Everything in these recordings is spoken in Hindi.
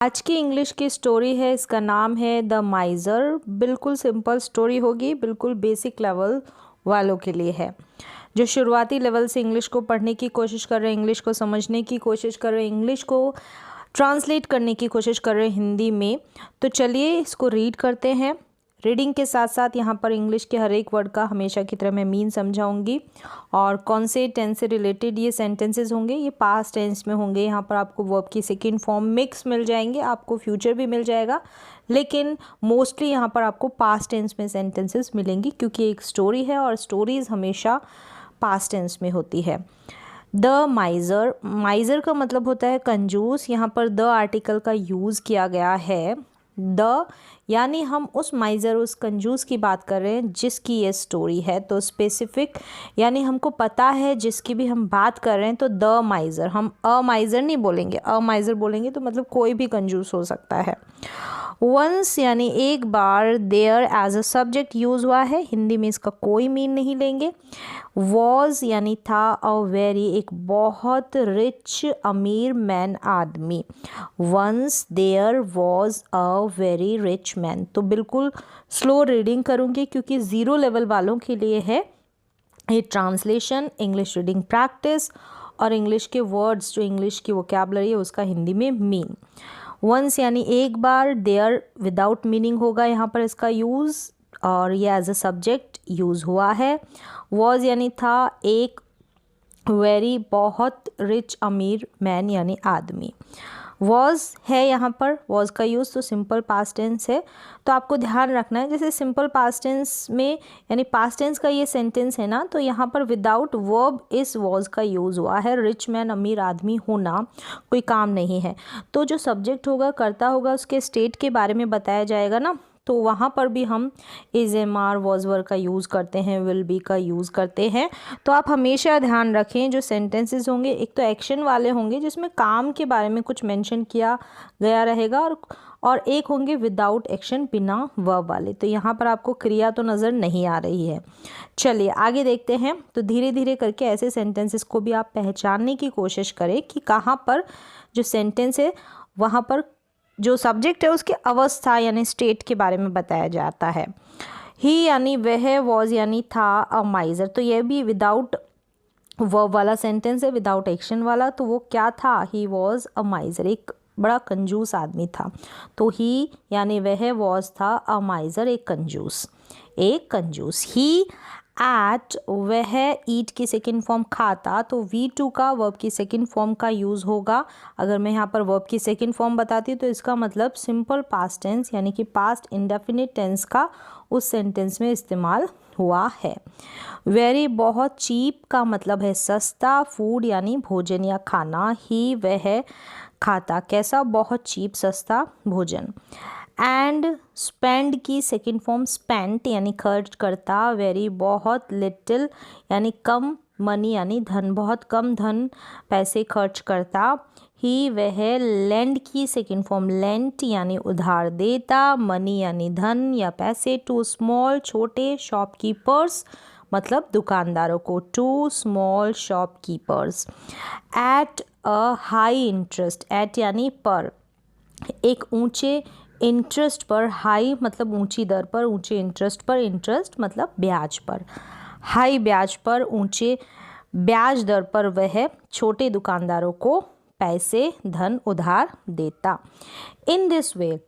आज की इंग्लिश की स्टोरी है, इसका नाम है द माइज़र। बिल्कुल सिंपल स्टोरी होगी, बिल्कुल बेसिक लेवल वालों के लिए है। जो शुरुआती लेवल से इंग्लिश को पढ़ने की कोशिश कर रहे हैं, इंग्लिश को समझने की कोशिश कर रहे हैं, इंग्लिश को ट्रांसलेट करने की कोशिश कर रहे हैं हिंदी में, तो चलिए इसको रीड करते हैं। रीडिंग के साथ साथ यहाँ पर इंग्लिश के हर एक वर्ड का हमेशा की तरह मैं मीन समझाऊंगी और कौन से टेंस से रिलेटेड ये सेंटेंसेस होंगे, ये पास्ट टेंस में होंगे। यहाँ पर आपको वर्ब की सेकंड फॉर्म मिक्स मिल जाएंगे, आपको फ्यूचर भी मिल जाएगा, लेकिन मोस्टली यहाँ पर आपको पास्ट टेंस में सेंटेंसेस मिलेंगी क्योंकि एक स्टोरी है और स्टोरीज हमेशा पास्ट टेंस में होती है। द माइज़र, माइज़र का मतलब होता है कंजूस। यहाँ पर द आर्टिकल का यूज़ किया गया है। द यानी हम उस माइज़र, उस कंजूस की बात कर रहे हैं जिसकी ये स्टोरी है। तो स्पेसिफिक यानी हमको पता है जिसकी भी हम बात कर रहे हैं, तो द माइज़र। हम अ माइज़र नहीं बोलेंगे, अ माइज़र बोलेंगे तो मतलब कोई भी कंजूस हो सकता है। वंस यानी एक बार, there as a subject use हुआ है, हिंदी में इसका कोई मीन नहीं लेंगे। वॉज यानी था, अ वेरी एक बहुत रिच अमीर मैन आदमी। Once there was a very rich man. तो बिल्कुल स्लो रीडिंग करूँगी क्योंकि ज़ीरो लेवल वालों के लिए है ये ट्रांसलेशन, इंग्लिश रीडिंग प्रैक्टिस और इंग्लिश के वर्ड्स, जो इंग्लिश की वोकैबुलरी है उसका हिंदी में मीन। वंस यानी एक बार, देयर विदाउट मीनिंग होगा यहाँ पर इसका यूज़ और ये एज अ सब्जेक्ट यूज़ हुआ है। वॉज यानी था, एक वेरी बहुत रिच अमीर मैन यानी आदमी। वॉज है यहाँ पर, वॉज का यूज़ तो सिंपल पास्ट टेंस है, तो आपको ध्यान रखना है जैसे सिंपल पास्ट टेंस में यानी पास्ट टेंस का ये सेंटेंस है ना, तो यहाँ पर विदाउट वर्ब इस वॉज का यूज़ हुआ है। रिच मैन अमीर आदमी होना कोई काम नहीं है, तो जो सब्जेक्ट होगा, कर्ता होगा, उसके स्टेट के बारे में बताया जाएगा ना, तो वहाँ पर भी हम इज, एम, आर, वॉज, वर का यूज़ करते हैं, विल बी का यूज़ करते हैं। तो आप हमेशा ध्यान रखें जो सेंटेंसेस होंगे एक तो एक्शन वाले होंगे जिसमें काम के बारे में कुछ मेंशन किया गया रहेगा और एक होंगे विदाउट एक्शन, बिना वर्ब वाले। तो यहाँ पर आपको क्रिया तो नज़र नहीं आ रही है। चलिए आगे देखते हैं। तो धीरे धीरे करके ऐसे सेंटेंसेस को भी आप पहचानने की कोशिश करें कि कहाँ पर जो सेंटेंस है वहाँ पर जो सब्जेक्ट है उसकी अवस्था यानी स्टेट के बारे में बताया जाता है। ही यानी वह, वॉज यानी था, अ माइज़र, तो यह भी विदाउट वर्ब वाला सेंटेंस है, विदाउट एक्शन वाला। तो वो क्या था? ही वॉज अ माइज़र, एक बड़ा कंजूस आदमी था। तो ही यानी वह, वॉज था, अ माइज़र एक कंजूस, एक कंजूस। ही एट, वह ईट की सेकेंड फॉर्म खाता, तो V2 का वर्ब की सेकेंड फॉर्म का यूज़ होगा। अगर मैं यहाँ पर वर्ब की सेकेंड फॉर्म बताती हूँ तो इसका मतलब सिंपल पास्ट टेंस यानी कि पास्ट इंडेफिनिट टेंस का उस सेंटेंस में इस्तेमाल हुआ है। वेरी बहुत, चीप का मतलब है सस्ता, फूड यानी भोजन या खाना, ही वह खाता कैसा? बहुत चीप, सस्ता भोजन। एंड स्पेंड की सेकेंड फॉर्म स्पेंट यानी खर्च करता, वेरी बहुत, लिटिल यानी कम, मनी यानी धन, बहुत कम धन पैसे खर्च करता। ही वह लेंड की सेकेंड फॉर्म लेंट यानी उधार देता, मनी यानी धन या पैसे। टू स्मॉल छोटे, शॉपकीपर्स मतलब दुकानदारों को, to small shopkeepers. At a high interest, at यानी पर, एक ऊंचे इंटरेस्ट पर, हाई मतलब ऊंची दर पर, ऊंचे इंटरेस्ट पर, इंटरेस्ट मतलब ब्याज पर, हाई ब्याज पर, ऊंचे ब्याज दर पर वह छोटे दुकानदारों को पैसे, धन उधार देता। In this way,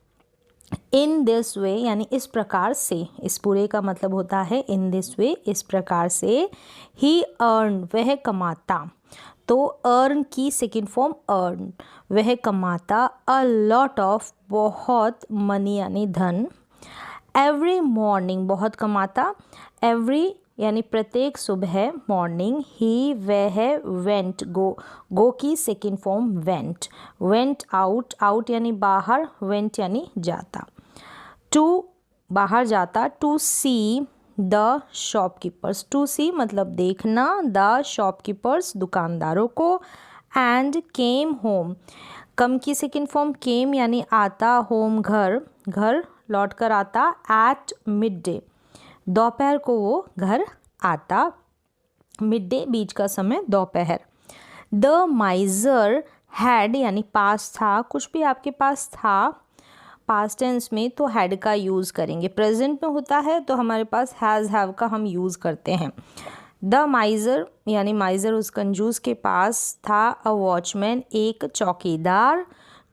in this way यानी इस प्रकार से, इस पूरे का मतलब होता है इन दिस वे, इस प्रकार से। ही अर्न, वह कमाता, तो अर्न की सेकेंड फॉर्म अर्न, वह कमाता। अ लॉट ऑफ, बहुत, मनी यानी धन। एवरी मॉर्निंग, बहुत कमाता, एवरी यानी प्रत्येक सुबह, मॉर्निंग। ही वह वेंट, गो की second form went, went out, out यानी बाहर, वेंट यानी जाता। टू बाहर जाता, to see the shopkeepers, to see मतलब देखना, द शॉपकीपर्स दुकानदारों को। एंड केम होम, कम की सेकेंड फॉर्म केम यानी आता, होम घर, घर लौट कर आता। एट मिड डे, दोपहर को वो घर आता, मिड डे बीच का समय, दोपहर। द माइज़र हैड यानी पास था, कुछ भी आपके पास था पास्ट टेंस में तो हैड का यूज़ करेंगे। प्रेजेंट में होता है तो हमारे पास हैज़ हैव का हम यूज़ करते हैं। द माइज़र यानी माइज़र उस कंजूस के पास था अ वॉचमैन एक चौकीदार।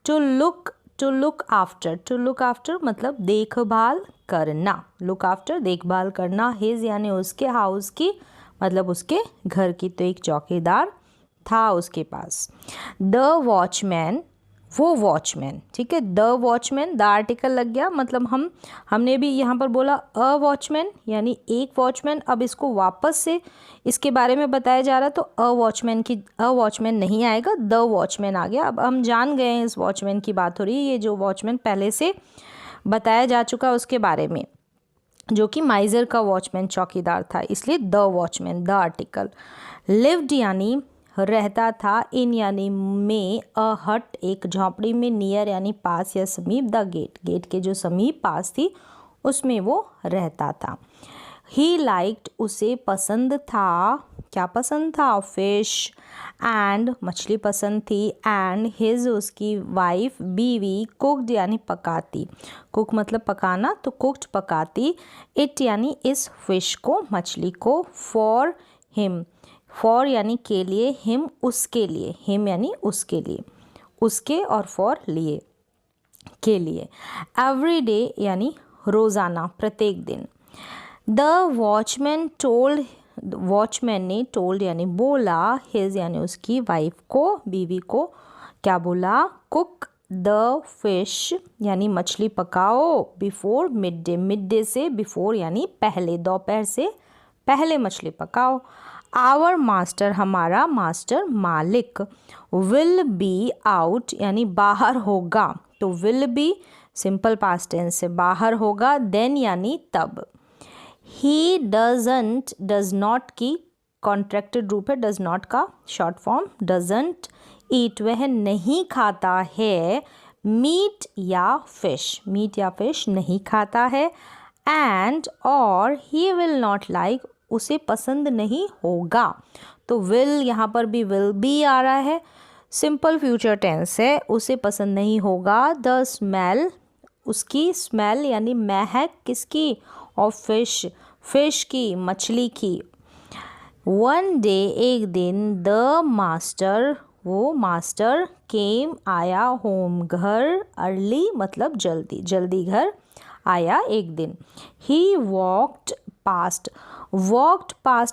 टू लुक आफ्टर मतलब देखभाल करना, लुक आफ्टर देखभाल करना। हिज यानी उसके, हाउस की मतलब उसके घर की, तो एक चौकीदार था उसके पास। द वॉचमैन वो वॉचमैन, ठीक है, द वॉचमैन द आर्टिकल लग गया, मतलब हमने भी यहाँ पर बोला अ वॉचमैन यानी एक वॉचमैन। अब इसको वापस से इसके बारे में बताया जा रहा है तो अ वॉचमैन नहीं आएगा, द वॉचमैन आ गया। अब हम जान गए हैं इस वॉचमैन की बात हो रही है, ये जो वॉचमैन पहले से बताया जा चुका है उसके बारे में, जो कि माइज़र का वॉचमैन चौकीदार था, इसलिए the watchman the article. Lived यानी रहता था, इन यानी में, अ हट एक झोंपड़ी में, नियर यानी पास या समीप, द गेट के जो समीप पास थी उसमें वो रहता था। ही लाइक्ड उसे पसंद था, क्या पसंद था, फिश, एंड मछली पसंद थी, एंड हिज उसकी वाइफ बीवी, कुकड यानी पकाती, कुक मतलब पकाना, तो कुकड पकाती, इट यानी इस फिश को मछली को, फॉर हिम फॉर यानी के लिए, हिम उसके लिए, हिम यानी उसके लिए, उसके और फॉर लिए के लिए। एवरी डे यानी रोज़ाना प्रत्येक दिन। द वॉचमैन टोल्ड वॉचमैन ने टोल्ड यानी बोला, हिज यानी उसकी वाइफ को, बीवी को क्या बोला, कुक द फिश यानी मछली पकाओ, बिफोर मिड डे से बिफोर यानी पहले, दोपहर से पहले मछली पकाओ। आवर मास्टर हमारा मास्टर मालिक, विल बी आउट यानी बाहर होगा, तो will be simple past tense से बाहर होगा, देन यानी तब। ही डज नॉट की कॉन्ट्रैक्टेड रूप है, डज नॉट का शॉर्ट फॉर्म, डजंट ईट वह नहीं खाता है, मीट या फिश नहीं खाता है, एंड और ही विल नॉट लाइक उसे पसंद नहीं होगा, तो विल यहाँ पर भी विल बी आ रहा है, सिंपल फ्यूचर टेंस है, उसे पसंद नहीं होगा। द स्मेल उसकी, स्मेल यानी महक किसकी, और फिश की मछली की। वन डे एक दिन, द मास्टर वो मास्टर, केम आया, होम घर, अर्ली मतलब जल्दी घर आया एक दिन। ही वॉक्ड पास्ट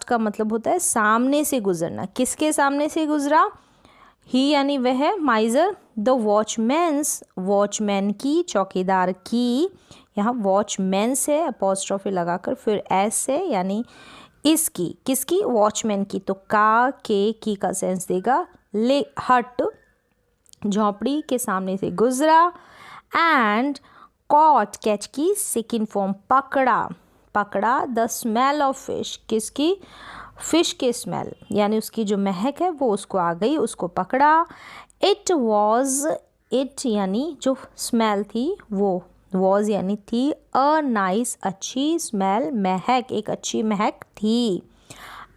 का मतलब होता है सामने से गुजरना, किसके सामने से गुजरा, ही यानी वह माइज़र, द वॉचमैन की चौकीदार की, यहाँ वॉचमैन से अपॉस्ट्रोफी लगाकर फिर एस से यानी इसकी, किसकी, वॉचमैन की, तो का के की का सेंस देगा, ले हट झोंपड़ी के सामने से गुजरा, एंड कॉट कैच की सेकंड फॉर्म पकड़ा द स्मेल ऑफ फिश किसकी, फिश के स्मेल यानी उसकी जो महक है वो उसको आ गई, उसको पकड़ा। इट यानी जो स्मेल थी वो, वॉज यानी थी, अ नाइस अच्छी, स्मेल महक एक अच्छी महक थी,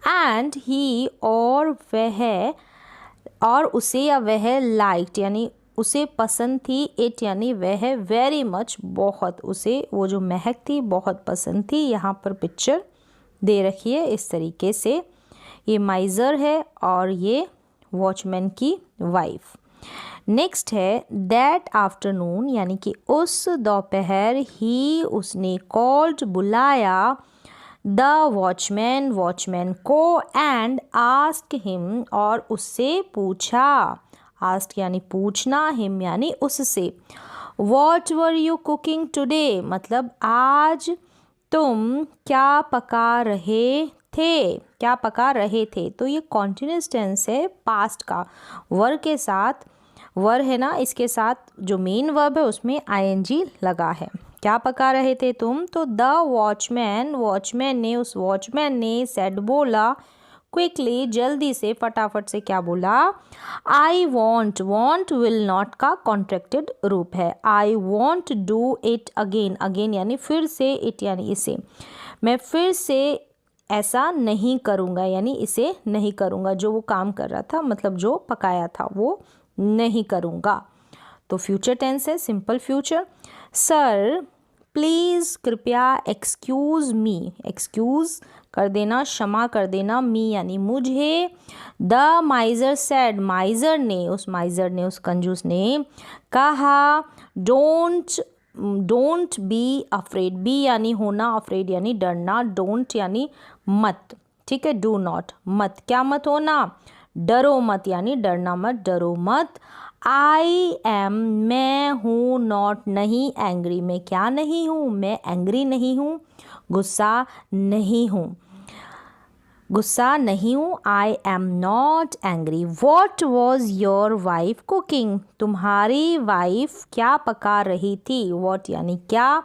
एंड ही और उसे या वह लाइक्ड यानी उसे पसंद थी, इट यानी वह, वेरी मच बहुत, उसे वो जो महक थी बहुत पसंद थी। यहाँ पर पिक्चर दे रखी है इस तरीके से, ये माइज़र है और ये वॉचमैन की वाइफ। नेक्स्ट है दैट आफ्टरनून यानी कि उस दोपहर, ही उसने कॉल्ड बुलाया, द वॉचमैन को, एंड आस्क हिम और उससे पूछा, आस्क यानी पूछना, हिम यानी उससे। What were you cooking today मतलब आज तुम क्या पका रहे थे, तो ये कॉन्टिन्यूस टेंस है पास्ट का, वर के साथ, वर है ना, इसके साथ जो मेन वर्ब है उसमें आईएनजी लगा है। क्या पका रहे थे तुम, तो द उस वॉचमैन ने सेड बोला, क्विकली जल्दी से फटाफट से क्या बोला, आई वॉन्ट विल नॉट का कॉन्ट्रैक्टेड रूप है, I want do it again यानी फिर से, इट यानी इसे, मैं फिर से ऐसा नहीं करूँगा यानी इसे नहीं करूँगा, जो वो काम कर रहा था मतलब जो पकाया था वो नहीं करूँगा। तो फ्यूचर टेंस है, सिंपल फ्यूचर। सर प्लीज़ कृपया एक्सक्यूज़ मी, एक्सक्यूज़ कर देना, क्षमा कर देना, मी यानी मुझे। द माइज़र सेड, माइज़र ने, उस माइज़र ने, उस कंजूस ने कहा, डोंट बी अफ्रेड, बी यानी होना, अफ्रेड यानी डरना, डोंट यानी मत, ठीक है, डू नॉट, मत, क्या मत होना, डरो मत यानी डरना मत, डरो मत। आई एम, मैं हूँ, नॉट नहीं, एंग्री, मैं क्या नहीं हूँ, मैं एंग्री नहीं हूँ, गुस्सा नहीं हूँ, गुस्सा नहीं हूँ। I am not angry. What was your wife cooking, तुम्हारी वाइफ क्या पका रही थी, वॉट यानी क्या,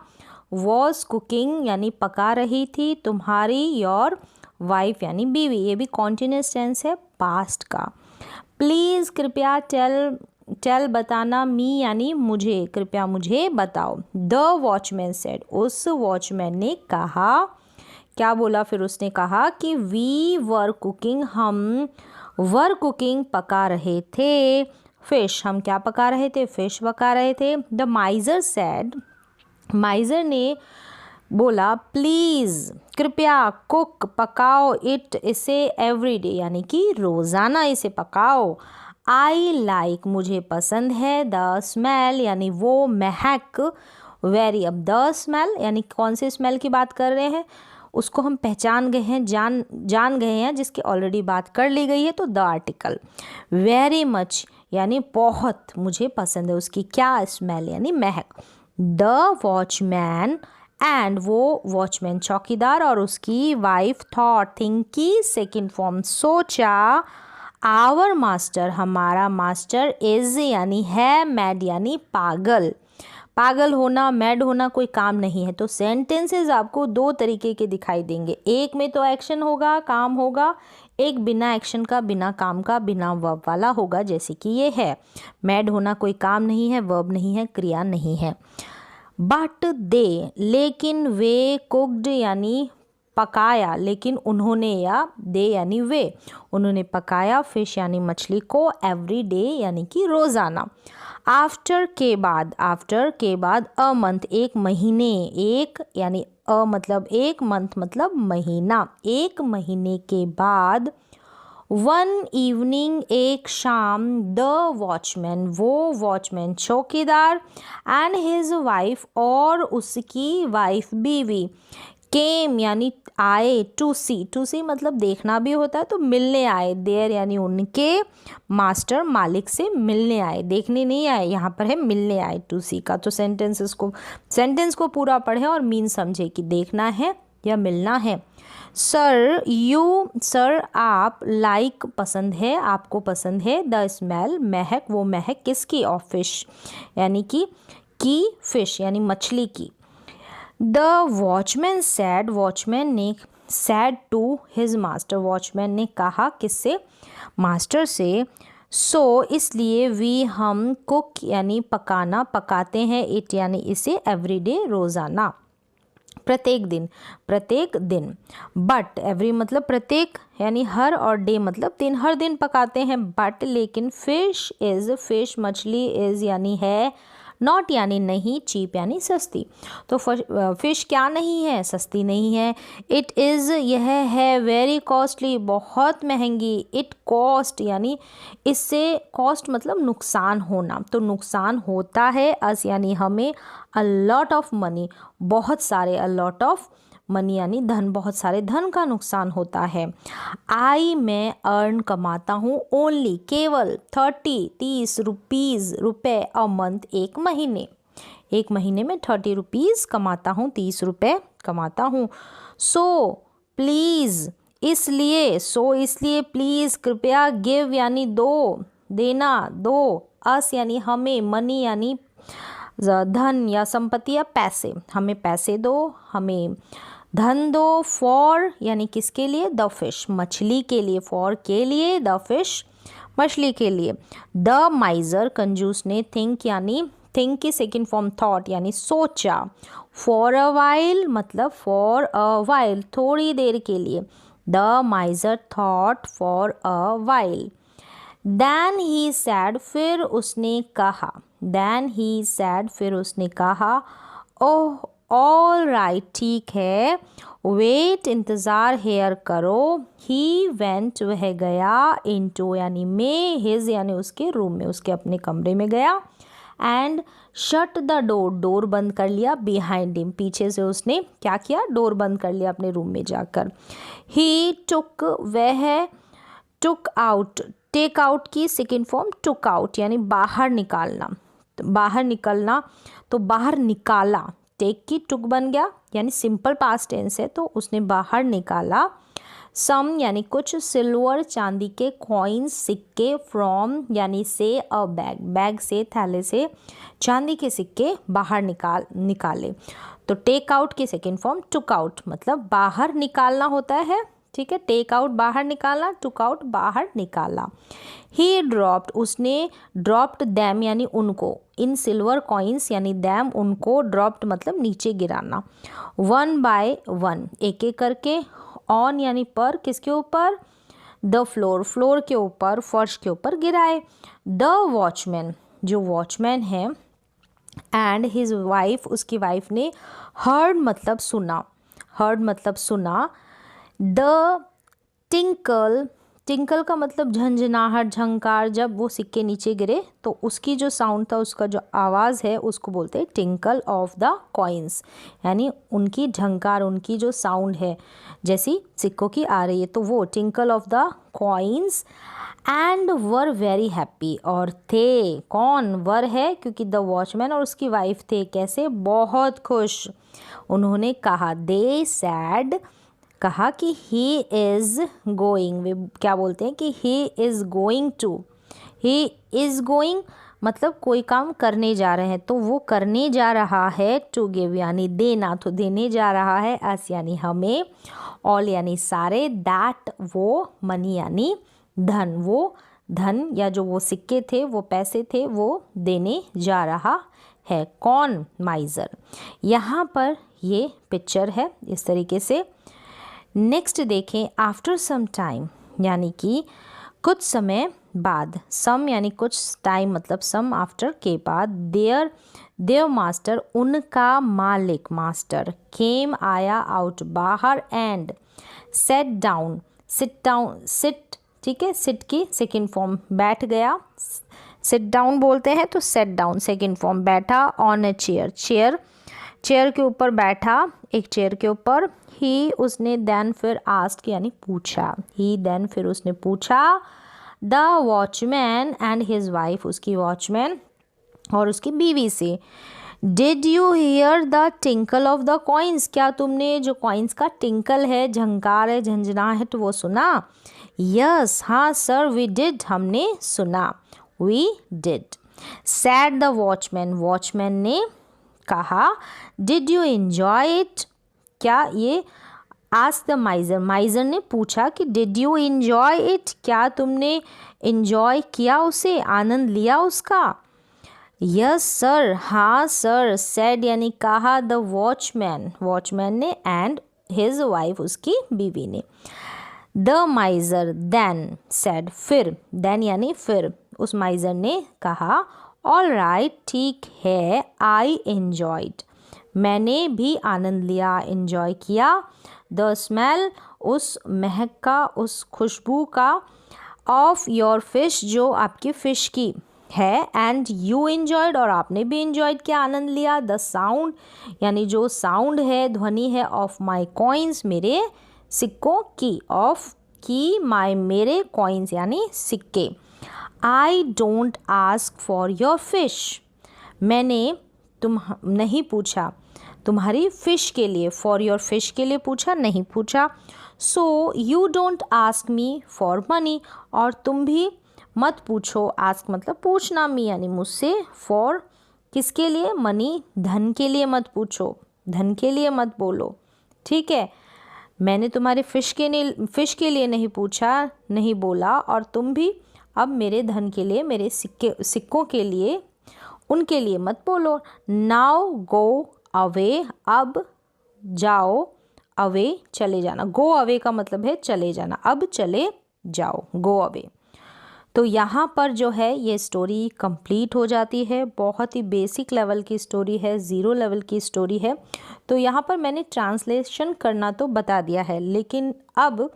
वॉज कुकिंग यानी पका रही थी, तुम्हारी, योर वाइफ यानी बीवी, ये भी कॉन्टिन्यूअस टेंस है, पास्ट का। प्लीज़ कृपया, टेल बताना, मी यानी मुझे, कृपया मुझे बताओ। द वॉचमैन सेड, उस वॉचमैन ने कहा, क्या बोला फिर उसने कहा कि वी वर कुकिंग, हम वर कुकिंग पका रहे थे, फिश, हम क्या पका रहे थे, फिश पका रहे थे। द माइज़र सेड, माइज़र ने बोला, प्लीज़ कृपया, कुक पकाओ, इट इसे एवरीडे यानी कि रोज़ाना इसे पकाओ। आई लाइक, मुझे पसंद है, द स्मेल यानी वो महक, वेरी, अब द स्मेल यानी कौन से स्मेल की बात कर रहे हैं, उसको हम पहचान गए हैं, जान गए हैं, जिसकी ऑलरेडी बात कर ली गई है, तो द आर्टिकल। वेरी मच यानी बहुत, मुझे पसंद है उसकी क्या, स्मेल यानी महक। द वॉचमैन एंड, वो वॉचमैन चौकीदार और उसकी वाइफ, थॉट थिंक की सेकेंड फॉर्म, सोचा, आवर मास्टर हमारा मास्टर, इज यानी है, मैड यानी पागल, पागल होना, मैड होना कोई काम नहीं है। तो सेंटेंसेस आपको दो तरीके के दिखाई देंगे, एक में तो एक्शन होगा, काम होगा, एक बिना एक्शन का, बिना काम का, बिना वर्ब वाला होगा, जैसे कि ये है, मैड होना कोई काम नहीं है, वर्ब नहीं है, क्रिया नहीं है। बट दे, लेकिन वे, कुक्ड यानी पकाया, लेकिन उन्होंने, या दे यानी वे, उन्होंने पकाया, फिश यानी मछली को, एवरी डे यानी कि रोज़ाना। आफ्टर के बाद, आफ्टर के बाद, अ मंथ एक महीने, एक यानी अ मतलब एक, मंथ मतलब महीना, एक महीने के बाद। वन इवनिंग एक शाम, द वॉचमैन वो वॉचमैन चौकीदार, एंड हिज वाइफ और उसकी वाइफ बीवी, केम यानी आए, टू सी मतलब देखना भी होता है, तो मिलने आए, देयर यानी उनके मास्टर मालिक से मिलने आए, देखने नहीं आए, यहाँ पर है मिलने आए, टू सी का। तो सेंटेंस को पूरा पढ़ें और मीन समझे कि देखना है या मिलना है। सर सर आप, लाइक पसंद है, आपको पसंद है, द स्मेल महक, वो महक किसकी, ऑफ फिश यानी कि फिश यानी मछली की। द वॉचमैन सैड, वॉचमैन ने, said to his master, watchman ने कहा किससे, मास्टर से। सो इसलिए, वी हम, कुक यानी पकाना, पकाते हैं, इट यानी इसे, एवरीडे रोज़ाना, प्रत्येक दिन। बट एवरी मतलब प्रत्येक यानी हर, और डे मतलब दिन, हर दिन पकाते हैं, बट लेकिन, फिश इज़, फिश मछली, इज़ यानी है, नॉट यानी नहीं, चीप यानी सस्ती। तो फिश क्या नहीं है, सस्ती नहीं है। इट इज़ यह है, वेरी कॉस्टली बहुत महंगी, इट कॉस्ट यानी इससे, कॉस्ट मतलब नुकसान होना, तो नुकसान होता है, अस यानी हमें, अ लॉट ऑफ मनी बहुत सारे, अ लॉट ऑफ मनी यानी धन, बहुत सारे धन का नुकसान होता है। आई मैं अर्न कमाता हूँ, ओनली केवल 30 रुपीज़ रुपए, अ मंथ एक महीने में 30 रुपीज़ कमाता हूँ, 30 रुपए कमाता हूँ। सो प्लीज़ इसलिए, प्लीज़ कृपया, गिव यानी दो, देना, दो, अस यानी हमें, मनी यानी धन या संपत्ति या पैसे, हमें पैसे दो, हमें धन दो। फॉर यानी किसके लिए, द फिश मछली के लिए, फॉर के लिए, द फिश मछली के लिए। द माइज़र कंजूस ने, थिंक यानी थिंक की सेकेंड फॉर्म थॉट यानी सोचा। फॉर अ वाइल मतलब फॉर अ वाइल थोड़ी देर के लिए। The miser thought for a while. Then he said, फिर उसने कहा, then he said, फिर उसने कहा, ओह ऑल राइट, ठीक है, वेट, इंतज़ार हेयर करो, ही वेंट, वह गया, इनटू यानी में, हिज यानी उसके रूम में, उसके अपने कमरे में गया, and shut the door, door बंद कर लिया, बिहाइंड हिम, पीछे से उसने क्या किया, डोर बंद कर लिया अपने रूम में जाकर। ही टुक, वह, टुक आउट, टेक आउट की सेकेंड फॉर्म टुक आउट यानी बाहर निकालना, बाहर निकलना, तो बाहर निकाला, टेक की टुक बन गया यानी सिंपल पास्ट टेंस है, तो उसने बाहर निकाला। सम यानी कुछ, सिल्वर चांदी के, कॉइन्स सिक्के, फ्रॉम यानी से अ बैग, बैग से, थैले से चांदी के सिक्के बाहर निकाले। तो टेक आउट की सेकेंड फॉर्म टुक आउट, मतलब बाहर निकालना होता है, ठीक है, टेक आउट बाहर निकालना, टुक आउट बाहर निकाला। ही ड्रॉप्ड, उसने, ड्रॉप्ड दैम यानी उनको, इन सिल्वर कॉइन्स यानी दैम उनको, ड्रॉप्ड मतलब नीचे गिराना, वन बाय वन एक एक करके, ऑन यानी पर, किसके ऊपर, द फ्लोर, फ्लोर के ऊपर, फर्श के ऊपर गिराए। द वॉचमैन, जो वॉचमैन है, एंड हिज वाइफ, उसकी वाइफ ने, हर्ड मतलब सुना, हर्ड मतलब सुना, द टिंकल, टिंकल का मतलब झंझनाहट, झंकार, जब वो सिक्के नीचे गिरे तो उसकी जो साउंड था, उसका जो आवाज़ है उसको बोलते हैं टिंकल ऑफ द कॉइन्स, यानी उनकी झंकार, उनकी जो साउंड है जैसी सिक्कों की आ रही है, तो वो tinkle of the coins. And were very happy, और थे, कौन, वर है क्योंकि द वॉचमैन और उसकी वाइफ थे, कैसे, बहुत खुश। उन्होंने कहा, दे सैड, कहा कि ही इज़ गोइंग, वे क्या बोलते हैं कि he is going to, he is going मतलब कोई काम करने जा रहे हैं, तो वो करने जा रहा है, टू गिव यानी देना, तो देने जा रहा है, अस यानी हमें, ऑल यानी सारे, दैट वो, मनी यानी धन, वो धन या जो वो सिक्के थे, वो पैसे थे, वो देने जा रहा है, कौन, माइजर। यहाँ पर ये पिक्चर है इस तरीके से। नेक्स्ट देखें, आफ्टर सम टाइम यानी कि कुछ समय बाद, सम यानी कुछ, टाइम मतलब सम, आफ्टर के बाद, देयर मास्टर उनका मालिक, मास्टर, केम आया, आउट बाहर, and set down, sit down, sit, ठीक है, सिट की सेकेंड फॉर्म बैठ गया, सिट डाउन बोलते हैं, तो सेट डाउन सेकेंड फॉर्म बैठा, on a chair, chair, chair के ऊपर बैठा, एक चेयर के ऊपर। ही उसने, देन फिर आस्क्ड यानी पूछा, ही देन फिर उसने पूछा, the watchman and his wife, उसकी वॉचमैन और उसकी बीवी से, did you here the tinkle of the coins, क्या तुमने जो कॉइन्स का टिंकल है, झंकार है, झंझनाहट, वो सुना। यस, हाँ सर, वी डिड, हमने सुना, we did. Said the watchman, watchman ने कहा, डिड यू एंजॉय इट, क्या ये, आस्क द माइजर, माइजर ने पूछा कि डिड यू एंजॉय इट, क्या तुमने एंजॉय किया उसे, आनंद लिया उसका। यस सर, हाँ सर, सेड यानी कहा, द वॉचमैन, वॉचमैन ने, एंड हिज वाइफ, उसकी बीवी ने। द माइजर देन सेड, फिर, देन यानी फिर, उस माइजर ने कहा, ऑल राइट, ठीक है, आई एन्जॉयड, मैंने भी आनंद लिया, एन्जॉय किया, द स्मेल, उस महक का, उस खुशबू का, ऑफ योर फिश, जो आपकी फ़िश की है, एंड यू एन्जॉयड, और आपने भी एन्जॉयड किया, आनंद लिया, द साउंड यानी जो साउंड है, ध्वनि है, ऑफ माई कॉइन्स, मेरे सिक्कों की, ऑफ की, माई मेरे, कॉइन्स यानी सिक्के। I don't ask for your fish, मैंने नहीं पूछा तुम्हारी फ़िश के लिए, फॉर योर फिश के लिए पूछा, नहीं पूछा। So you don't ask me for money, और तुम भी मत पूछो, आस्क मतलब पूछना, मी यानी मुझसे, फॉर किसके लिए, मनी धन के लिए मत पूछो, धन के लिए मत बोलो, ठीक है। मैंने तुम्हारे फ़िश के लिए नहीं पूछा, नहीं बोला, और तुम भी अब मेरे धन के लिए, मेरे सिक्कों के लिए, उनके लिए मत बोलो। नाउ गो अवे, अब जाओ, अवे चले जाना, गो अवे का मतलब है चले जाना, अब चले जाओ, गो अवे। तो यहाँ पर जो है ये स्टोरी कंप्लीट हो जाती है। बहुत ही बेसिक लेवल की स्टोरी है, ज़ीरो लेवल की स्टोरी है। तो यहाँ पर मैंने ट्रांसलेशन करना तो बता दिया है, लेकिन अब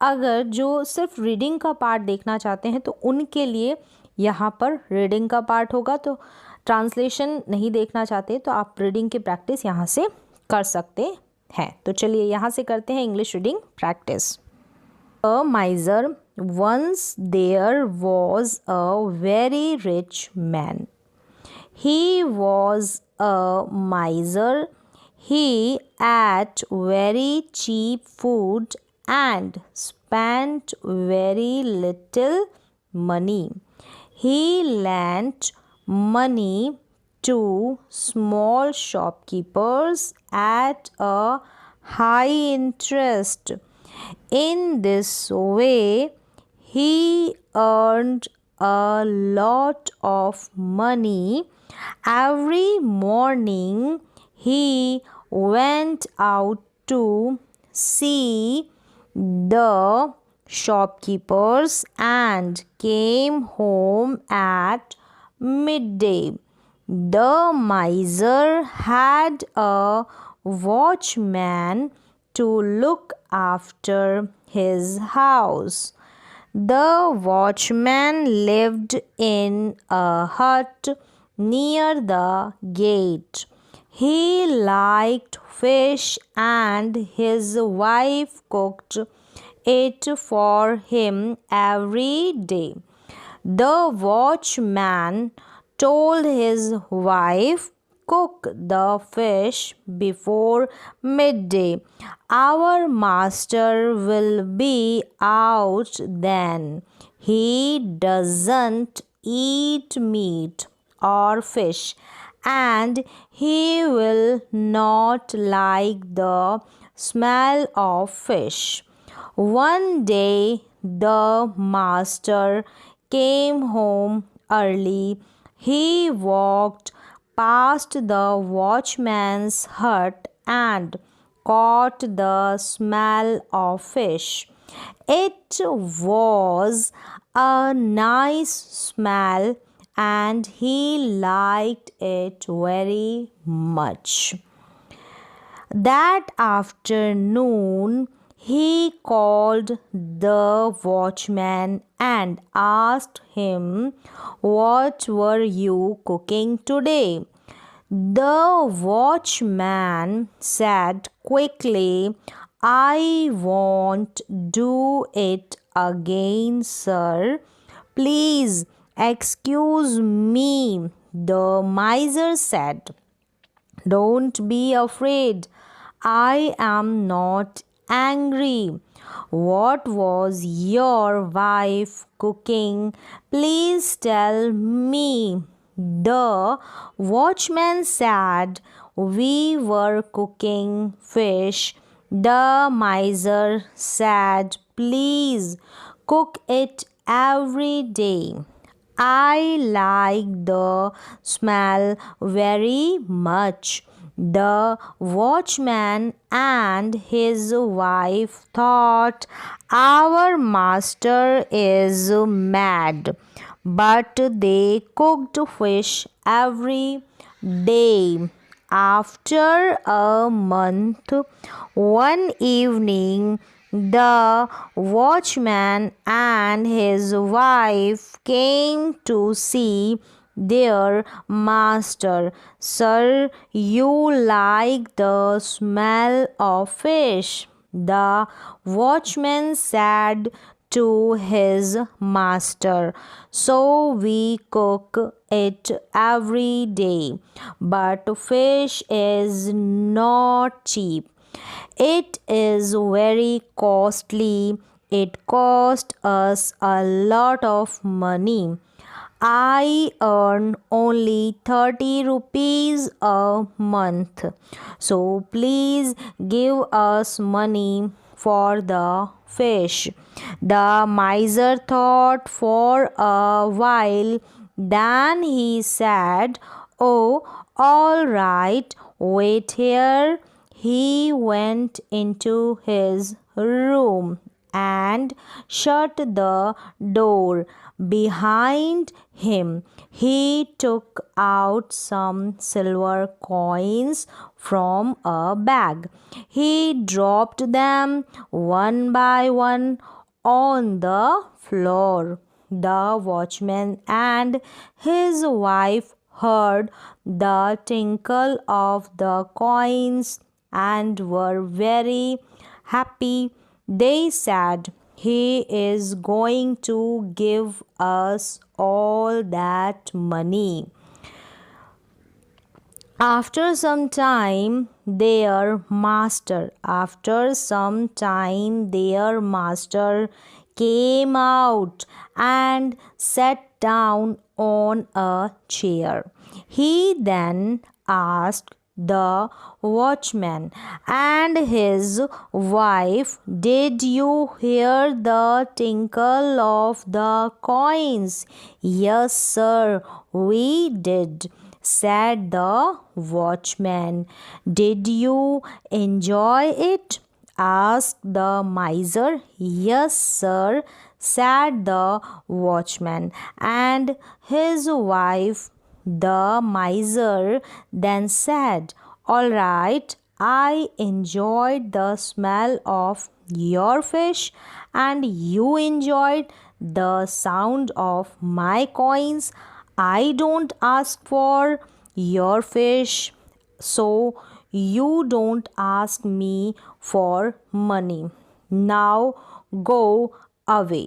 अगर जो सिर्फ रीडिंग का पार्ट देखना चाहते हैं तो उनके लिए यहाँ पर रीडिंग का पार्ट होगा। तो ट्रांसलेशन नहीं देखना चाहते तो आप रीडिंग की प्रैक्टिस यहाँ से कर सकते हैं। तो चलिए यहाँ से करते हैं English reading practice. A माइजर, once there was a very rich man. He was a miser. He ate very cheap food and spent very little money. He lent money to small shopkeepers at a high interest. In this way, he earned a lot of money. Every morning, he went out to see the shopkeepers and came home at midday. The miser had a watchman to look after his house. The watchman lived in a hut near the gate. He liked fish and his wife cooked it for him every day. The watchman told his wife, "Cook the fish before midday. Our master will be out then. He doesn't eat meat or fish, and he will not like the smell of fish." One day the master came home early. He walked past the watchman's hut and caught the smell of fish. It was a nice smell and he liked it very much. That afternoon, he called the watchman and asked him, "What were you cooking today?" The watchman said quickly, "I won't do it again, sir. Please excuse me." The miser said, "Don't be afraid. I am not angry. What was your wife cooking? Please tell me." The watchman said, "We were cooking fish." The miser said, "Please cook it every day. I like the smell very much." The watchman and his wife thought, "Our master is mad." But they cooked fish every day. After a month, one evening, the watchman and his wife came to see their master. "Sir, you like the smell of fish?" the watchman said to his master. "So we cook it every day. But fish is not cheap. It is very costly. It cost us a lot of money. I earn only 30 rupees a month. So please give us money for the fish." The miser thought for a while. Then he said, "Oh, all right, wait here." He went into his room and shut the door behind him. He took out some silver coins from a bag. He dropped them one by one on the floor. The watchman and his wife heard the tinkle of the coins and were very happy. They said, "He is going to give us all that money." After some time, their master came out and sat down on a chair. He then asked the watchman and his wife, "Did you hear the tinkle of the coins?" "Yes, sir, we did," said the watchman. "Did you enjoy it?" asked the miser. "Yes, sir," said the watchman and his wife. The miser then said, "All right, I enjoyed the smell of your fish, and you enjoyed the sound of my coins. I don't ask for your fish, so you don't ask me for money. Now go away."